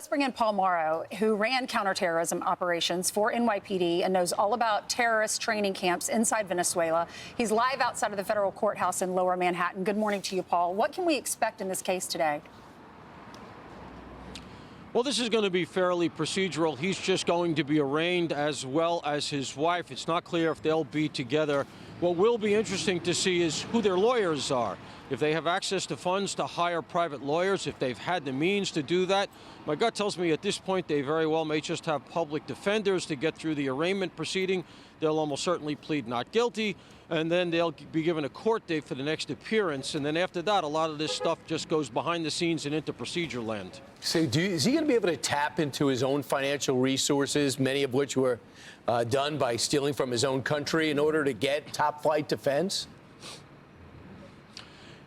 Let's bring in Paul Mauro, who ran counterterrorism operations for NYPD and knows all about terrorist training camps inside Venezuela. He's live outside of the federal courthouse in Lower Manhattan. Good morning to you, Paul. What can we expect in this case today? Well, this is going to be fairly procedural. He's just going to be arraigned as well as his wife. It's not clear if they'll be together. What will be interesting to see is who their lawyers are. If they have access to funds to hire private lawyers, if they've had the means to do that. My gut tells me at this point they very well may just have public defenders to get through the arraignment proceeding. They'll almost certainly plead not guilty, and then they'll be given a court date for the next appearance. And then after that, a lot of this stuff just goes behind the scenes and into procedure land. So is he going to be able to tap into his own financial resources, many of which were done by stealing from his own country, in order to get top-flight defense?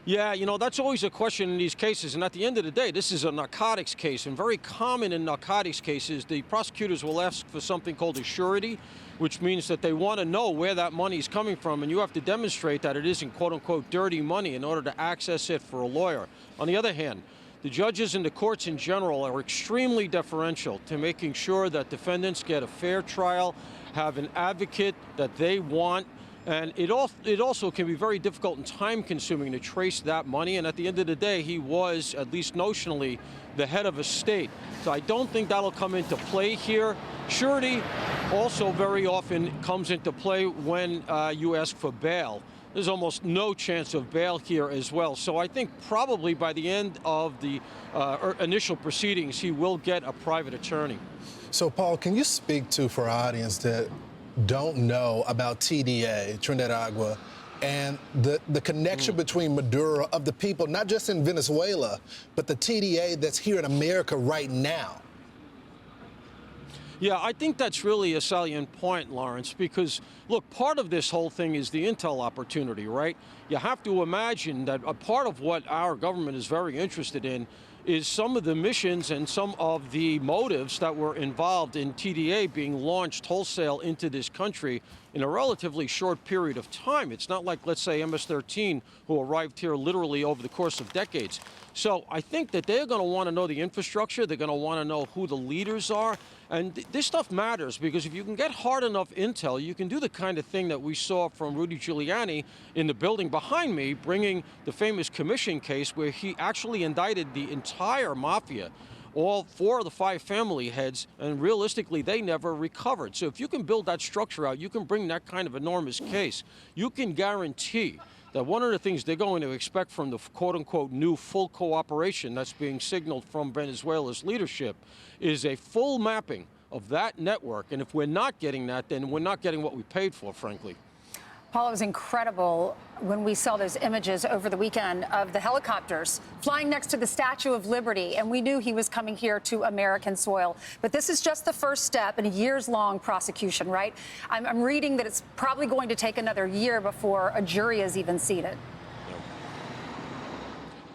Yeah, you know, that's always a question in these cases. And at the end of the day, this is a narcotics case. And very common in narcotics cases, the prosecutors will ask for something called a surety, which means that they want to know where that money is coming from. And you have to demonstrate that it isn't, quote unquote, dirty money in order to access it for a lawyer. On the other hand, the judges and the courts in general are extremely deferential to making sure that defendants get a fair trial, have an advocate that they want. And it also can be very difficult and time-consuming to trace that money. And at the end of the day, he was, at least notionally, the head of a state. So I don't think that'll come into play here. Surety also very often comes into play when you ask for bail. There's almost no chance of bail here as well. So I think probably by the end of the initial proceedings, he will get a private attorney. So, Paul, can you speak to, for our audience that don't know about TDA, Trinidad Agua, and the connection between Maduro of the people, not just in Venezuela, but the TDA that's here in America right now? Yeah, I think that's really a salient point, Lawrence, because, look, part of this whole thing is the intel opportunity, right? You have to imagine that a part of what our government is very interested in is some of the missions and some of the motives that were involved in TDA being launched wholesale into this country in a relatively short period of time. It's not like, let's say, MS-13, who arrived here literally over the course of decades. So I think that they're going to want to know the infrastructure. They're going to want to know who the leaders are. And this stuff matters because if you can get hard enough intel, you can do the kind of thing that we saw from Rudy Giuliani in the building behind me, bringing the famous commission case where he actually indicted the entire mafia, all 4 of the 5 family heads, and realistically, they never recovered. So if you can build that structure out, you can bring that kind of enormous case. You can guarantee that one of the things they're going to expect from the quote-unquote new full cooperation that's being signaled from Venezuela's leadership is a full mapping of that network. And if we're not getting that, then we're not getting what we paid for, frankly. Paul, it was incredible when we saw those images over the weekend of the helicopters flying next to the Statue of Liberty, and we knew he was coming here to American soil. But this is just the first step in a years-long prosecution, right? I'm reading that it's probably going to take another year before a jury is even seated.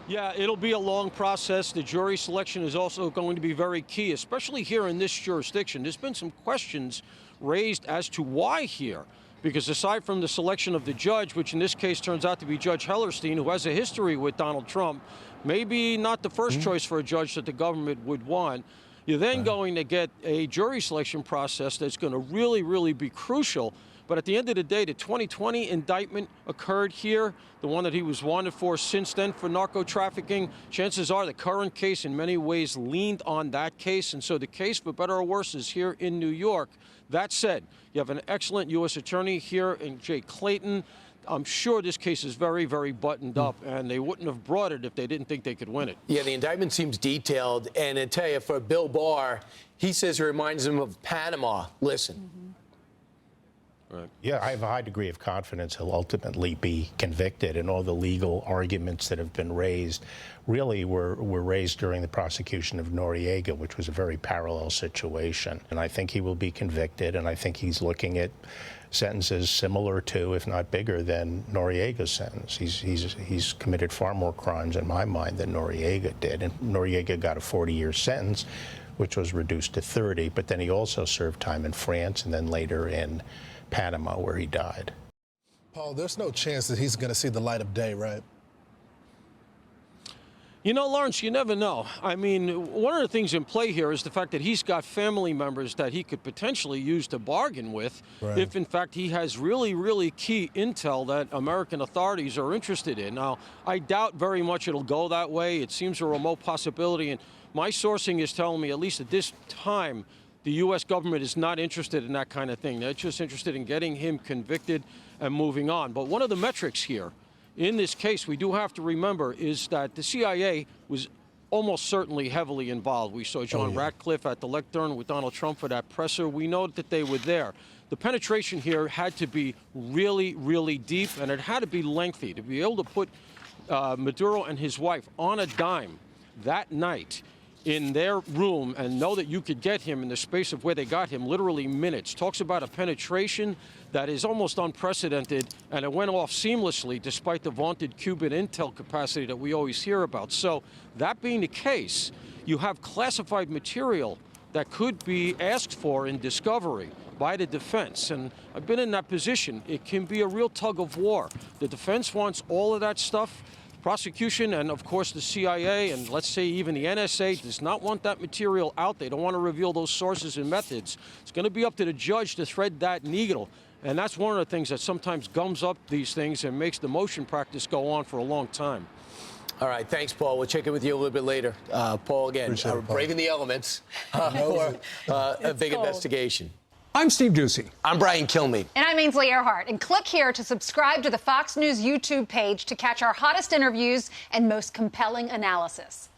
Yeah, it'll be a long process. The jury selection is also going to be very key, especially here in this jurisdiction. There's been some questions raised as to why here. Because aside from the selection of the judge, which in this case turns out to be Judge Hellerstein, who has a history with Donald Trump, maybe not the first choice for a judge that the government would want, you're then going to get a jury selection process that's going to really, really be crucial. But at the end of the day, the 2020 indictment occurred here, the one that he was wanted for since then for narco trafficking. Chances are the current case in many ways leaned on that case. And so the case, for better or worse, is here in New York. That said, you have an excellent U.S. attorney here in Jay Clayton. I'm sure this case is very, very buttoned up, and they wouldn't have brought it if they didn't think they could win it. Yeah, the indictment seems detailed. And I tell you, for Bill Barr, he says it reminds him of Panama. Listen. Right. Yeah, I have a high degree of confidence he'll ultimately be convicted, and all the legal arguments that have been raised really were raised during the prosecution of Noriega, which was a very parallel situation. And I think he will be convicted, and I think he's looking at sentences similar to, if not bigger than, Noriega's sentence. He's committed far more crimes in my mind than Noriega did, and Noriega got a 40-year sentence, which was reduced to 30, but then he also served time in France and then later in Panama, where he died. Paul, there's no chance that he's going to see the light of day, right? You know, Lawrence, you never know. I mean, one of the things in play here is the fact that he's got family members that he could potentially use to bargain with if, in fact, he has really, really key intel that American authorities are interested in. Now, I doubt very much it'll go that way. It seems a remote possibility. And my sourcing is telling me, at least at this time, the U.S. government is not interested in that kind of thing. They're just interested in getting him convicted and moving on. But one of the metrics here in this case we do have to remember is that the CIA was almost certainly heavily involved. We saw John Ratcliffe at the lectern with Donald Trump for that presser. We know that they were there. The penetration here had to be really, really deep, and it had to be lengthy to be able to put Maduro and his wife on a dime that night in their room and know that you could get him in the space of where they got him, literally minutes. Talks about a penetration that is almost unprecedented, and it went off seamlessly despite the vaunted Cuban intel capacity that we always hear about. So that being the case, you have classified material that could be asked for in discovery by the defense. And I've been in that position. It can be a real tug of war. The defense wants all of that stuff. Prosecution and, of course, the CIA and, let's say, even the NSA does not want that material out. They don't want to reveal those sources and methods. It's going to be up to the judge to thread that needle. And that's one of the things that sometimes gums up these things and makes the motion practice go on for a long time. All right, thanks, Paul. We'll check in with you a little bit later. Paul, again, braving the elements for a big investigation. I'm Steve Doocy. I'm Brian Kilmeade. And I'm Ainsley Earhart. And click here to subscribe to the Fox News YouTube page to catch our hottest interviews and most compelling analysis.